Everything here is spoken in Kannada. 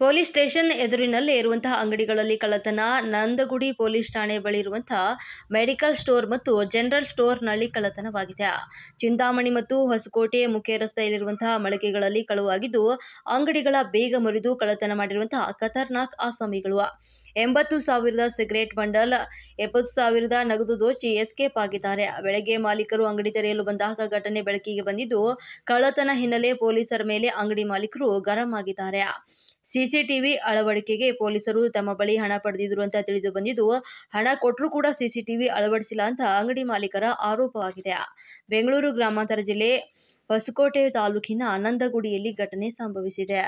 ಪೊಲೀಸ್ ಸ್ಟೇಷನ್ ಎದುರಿನಲ್ಲೇ ಇರುವಂತಹ ಅಂಗಡಿಗಳಲ್ಲಿ ಕಳ್ಳತನ. ನಂದಗುಡಿ ಪೊಲೀಸ್ ಠಾಣೆ ಬಳಿ ಇರುವಂತಹ ಮೆಡಿಕಲ್ ಸ್ಟೋರ್ ಮತ್ತು ಜನರಲ್ ಸ್ಟೋರ್ನಲ್ಲಿ ಕಳ್ಳತನವಾಗಿದೆ. ಚಿಂತಾಮಣಿ ಮತ್ತು ಹೊಸಕೋಟೆ ಮುಖ್ಯ ರಸ್ತೆಯಲ್ಲಿರುವಂತಹ ಮಳಿಗೆಗಳಲ್ಲಿ ಕಳವಾಗಿದ್ದು, ಅಂಗಡಿಗಳ ಬೇಗ ಮುರಿದು ಕಳ್ಳತನ ಮಾಡಿರುವಂತಹ ಖತರ್ನಾಕ್ ಆಸಾಮಿಗಳು 80,000 ಸಿಗರೇಟ್ ಬಂಡಲ್, 70,000 ನಗದು ದೋಚಿ ಎಸ್ಕೇಪ್ ಆಗಿದ್ದಾರೆ. ಬೆಳಗ್ಗೆ ಮಾಲೀಕರು ಅಂಗಡಿ ತೆರೆಯಲು ಬಂದಾಗ ಘಟನೆ ಬೆಳಕಿಗೆ ಬಂದಿದ್ದು, ಕಳ್ಳತನ ಹಿನ್ನೆಲೆ ಪೊಲೀಸರ ಮೇಲೆ ಅಂಗಡಿ ಮಾಲೀಕರು ಗರಂ ಆಗಿದ್ದಾರೆ. ಸಿಸಿಟಿವಿ ಅಳವಡಿಕೆಗೆ ಪೊಲೀಸರು ತಮ್ಮ ಬಳಿ ಹಣ ಪಡೆದಿದ್ರು ಅಂತ ತಿಳಿದು ಬಂದಿದ್ದು, ಹಣ ಕೊಟ್ಟರೂ ಕೂಡ ಸಿಸಿಟಿವಿ ಅಳವಡಿಸಿಲ್ಲ ಅಂತ ಅಂಗಡಿ ಮಾಲೀಕರ ಆರೋಪವಾಗಿದೆ. ಬೆಂಗಳೂರು ಗ್ರಾಮಾಂತರ ಜಿಲ್ಲೆ ಹೊಸಕೋಟೆ ತಾಲೂಕಿನ ನಂದಗುಡಿಯಲ್ಲಿ ಘಟನೆ ಸಂಭವಿಸಿದೆ.